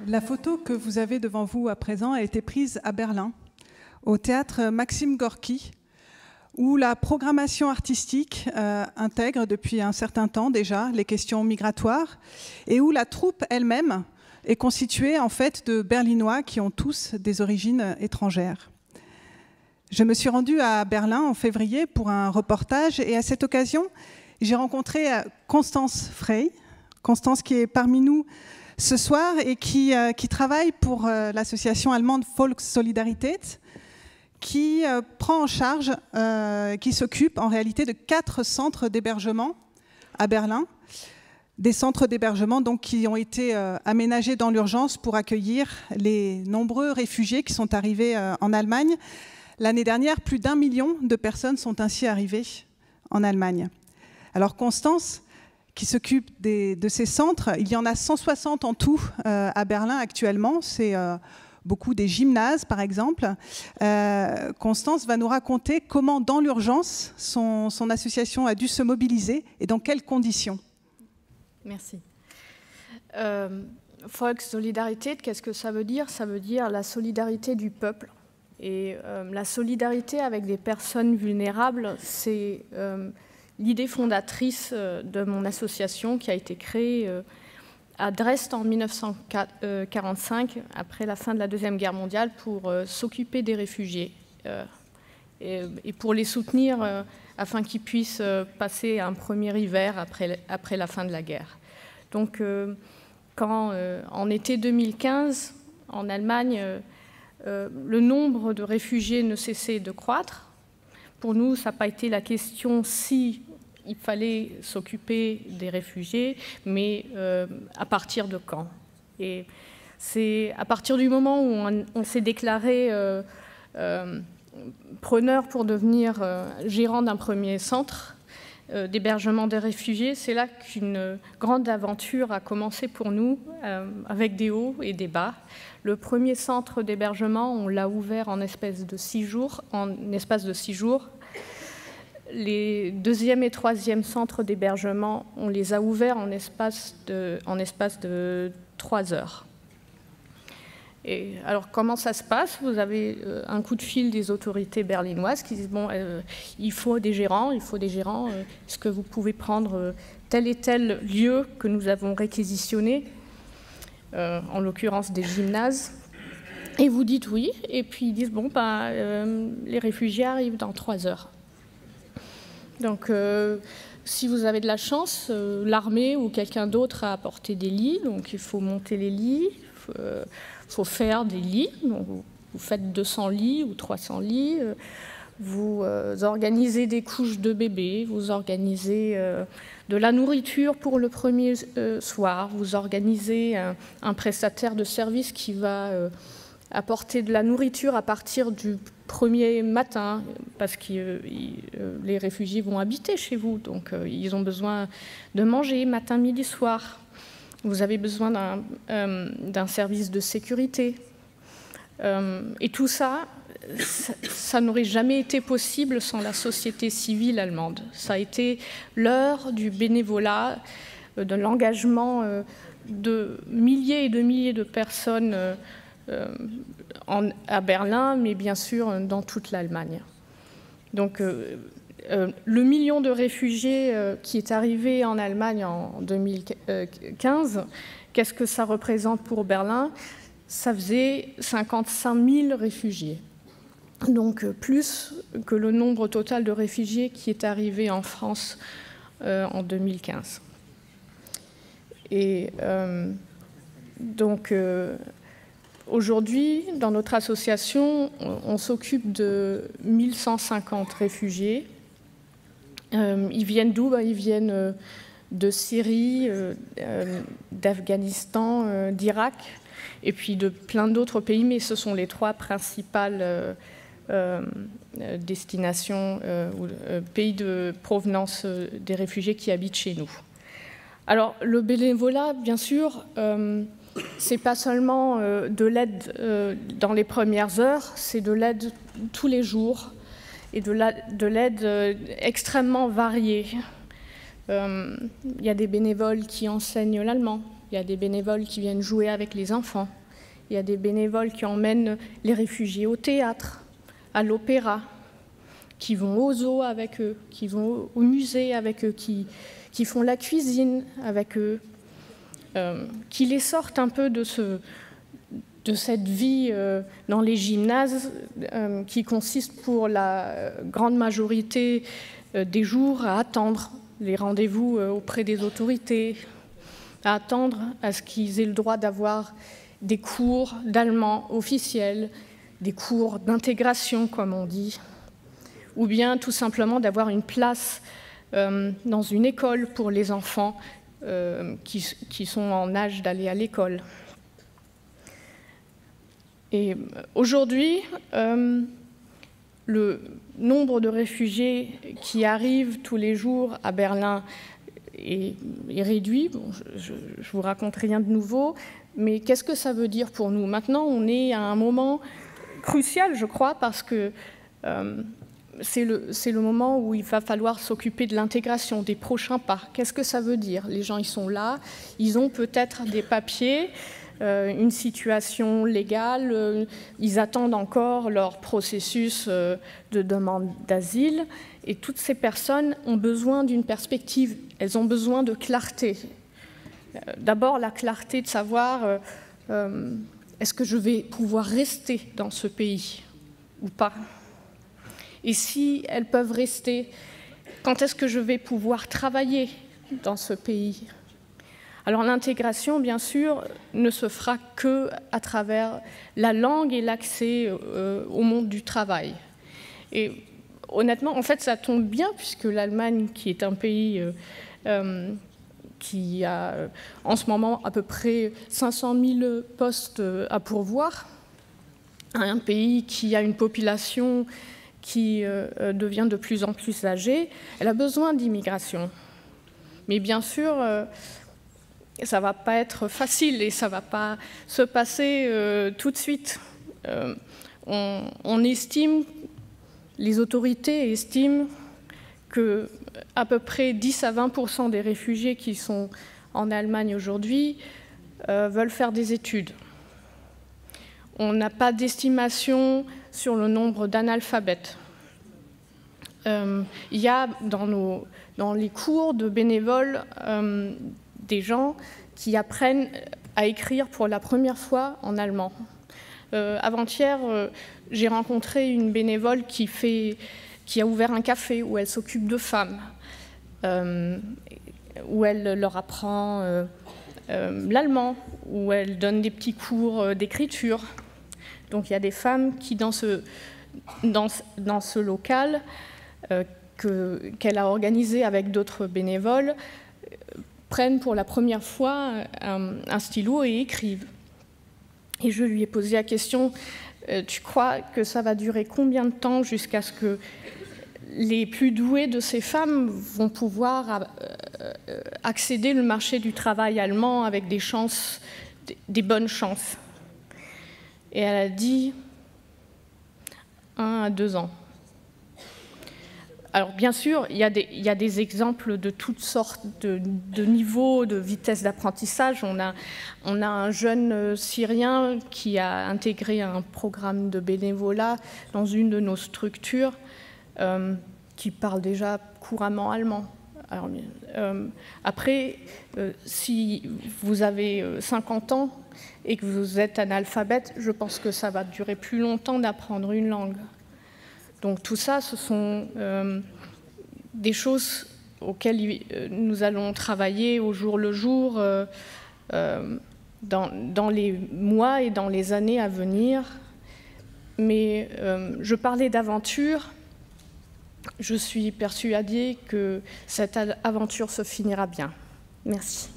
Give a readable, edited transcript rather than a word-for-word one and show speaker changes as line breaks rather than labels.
La photo que vous avez devant vous à présent a été prise à Berlin, au théâtre Maxim Gorki, où la programmation artistique intègre depuis un certain temps déjà les questions migratoires et où la troupe elle-même est constituée en fait de Berlinois qui ont tous des origines étrangères. Je me suis rendue à Berlin en février pour un reportage et à cette occasion, j'ai rencontré Constance Frey, Constance qui est parmi nous ce soir et qui travaille pour l'association allemande Volkssolidarität, qui prend en charge, qui s'occupe en réalité de 4 centres d'hébergement à Berlin, des centres d'hébergement donc qui ont été aménagés dans l'urgence pour accueillir les nombreux réfugiés qui sont arrivés en Allemagne. L'année dernière, plus d'1 million de personnes sont ainsi arrivées en Allemagne. Alors Constance, qui s'occupe de ces centres, il y en a 160 en tout à Berlin actuellement, c'est beaucoup des gymnases par exemple. Constance va nous raconter comment dans l'urgence son association a dû se mobiliser et dans quelles conditions.
Merci. Volkssolidarität, qu'est-ce que ça veut dire? Ça veut dire la solidarité du peuple. Et la solidarité avec des personnes vulnérables, c'est l'idée fondatrice de mon association qui a été créée à Dresde en 1945, après la fin de la Deuxième Guerre mondiale, pour s'occuper des réfugiés et pour les soutenir afin qu'ils puissent passer un premier hiver après la fin de la guerre. Donc, quand en été 2015, en Allemagne, le nombre de réfugiés ne cessait de croître, pour nous, ça n'a pas été la question si il fallait s'occuper des réfugiés, mais à partir de quand? Et c'est à partir du moment où on s'est déclaré preneur pour devenir gérant d'un premier centre d'hébergement des réfugiés, c'est là qu'une grande aventure a commencé pour nous, avec des hauts et des bas. Le premier centre d'hébergement, on l'a ouvert en espace de 6 jours. Les deuxième et troisième centres d'hébergement, on les a ouverts en espace de 3 heures. Et alors, comment ça se passe? Vous avez un coup de fil des autorités berlinoises qui disent « bon, il faut des gérants, est-ce que vous pouvez prendre tel et tel lieu que nous avons réquisitionné, en l'occurrence des gymnases ?» Et vous dites oui, et puis ils disent « bon, les réfugiés arrivent dans 3 heures ». Donc, si vous avez de la chance, l'armée ou quelqu'un d'autre a apporté des lits, donc il faut monter les lits, il faut faire des lits. Donc, vous faites 200 lits ou 300 lits, vous organisez des couches de bébés, vous organisez de la nourriture pour le premier soir, vous organisez un prestataire de service qui va apporter de la nourriture à partir du premier matin, parce que les réfugiés vont habiter chez vous, donc ils ont besoin de manger matin, midi, soir. Vous avez besoin d'un service de sécurité. Et tout ça, ça n'aurait jamais été possible sans la société civile allemande. Ça a été l'heure du bénévolat, de l'engagement de milliers et de milliers de personnes à Berlin, mais bien sûr dans toute l'Allemagne. Donc, le million de réfugiés qui est arrivé en Allemagne en 2015, qu'est-ce que ça représente pour Berlin? Ça faisait 55 000 réfugiés. Donc, plus que le nombre total de réfugiés qui est arrivé en France en 2015. Et donc, aujourd'hui, dans notre association, on s'occupe de 1150 réfugiés. Ils viennent d'où? Ils viennent de Syrie, d'Afghanistan, d'Irak, et puis de plein d'autres pays, mais ce sont les 3 principales destinations ou pays de provenance des réfugiés qui habitent chez nous. Alors, le bénévolat, bien sûr, c'est pas seulement de l'aide dans les premières heures, c'est de l'aide tous les jours et de l'aide extrêmement variée. Il y a des bénévoles qui enseignent l'allemand, Il y a des bénévoles qui viennent jouer avec les enfants. Il y a des bénévoles qui emmènent les réfugiés au théâtre, à l'opéra, qui vont au zoo avec eux, qui vont au musée avec eux, qui font la cuisine avec eux, qui les sortent un peu de cette vie dans les gymnases qui consiste pour la grande majorité des jours à attendre les rendez-vous auprès des autorités, à attendre à ce qu'ils aient le droit d'avoir des cours d'allemand officiels, des cours d'intégration, comme on dit, ou bien tout simplement d'avoir une place dans une école pour les enfants qui sont en âge d'aller à l'école. Et aujourd'hui, le nombre de réfugiés qui arrivent tous les jours à Berlin est réduit. Bon, je ne vous raconte rien de nouveau, mais qu'est-ce que ça veut dire pour nous? Maintenant, on est à un moment crucial, je crois, parce que c'est le moment où il va falloir s'occuper de l'intégration, des prochains pas. Qu'est-ce que ça veut dire? Les gens, ils sont là, ils ont peut-être des papiers, une situation légale, ils attendent encore leur processus de demande d'asile, et toutes ces personnes ont besoin d'une perspective, elles ont besoin de clarté. D'abord, la clarté de savoir est-ce que je vais pouvoir rester dans ce pays ou pas? Et si elles peuvent rester, quand est-ce que je vais pouvoir travailler dans ce pays? Alors l'intégration, bien sûr, ne se fera qu'à travers la langue et l'accès au monde du travail. Et honnêtement, en fait, ça tombe bien, puisque l'Allemagne, qui est un pays qui a en ce moment à peu près 500 000 postes à pourvoir, un pays qui a une population qui devient de plus en plus âgée, elle a besoin d'immigration. Mais bien sûr, ça ne va pas être facile et ça ne va pas se passer tout de suite. On estime, les autorités estiment qu'à peu près 10 à 20% des réfugiés qui sont en Allemagne aujourd'hui veulent faire des études. On n'a pas d'estimation sur le nombre d'analphabètes. Il y a dans les cours de bénévoles des gens qui apprennent à écrire pour la première fois en allemand. Avant-hier, j'ai rencontré une bénévole qui a ouvert un café où elle s'occupe de femmes, où elle leur apprend l'allemand, où elle donne des petits cours d'écriture. Donc il y a des femmes qui, dans ce local qu'elle a organisé avec d'autres bénévoles, prennent pour la première fois un stylo et écrivent. Et je lui ai posé la question, tu crois que ça va durer combien de temps jusqu'à ce que les plus douées de ces femmes vont pouvoir accéder au marché du travail allemand avec des chances, des bonnes chances? Et elle a dit 1 à 2 ans. Alors bien sûr, il y a des exemples de toutes sortes de niveaux, de vitesse d'apprentissage. On a un jeune Syrien qui a intégré un programme de bénévolat dans une de nos structures qui parle déjà couramment allemand. Alors, après, si vous avez 50 ans et que vous êtes analphabète, je pense que ça va durer plus longtemps d'apprendre une langue. Donc tout ça, ce sont des choses auxquelles nous allons travailler au jour le jour dans les mois et dans les années à venir. Mais je parlais d'aventure. Je suis persuadée que cette aventure se finira bien. Merci.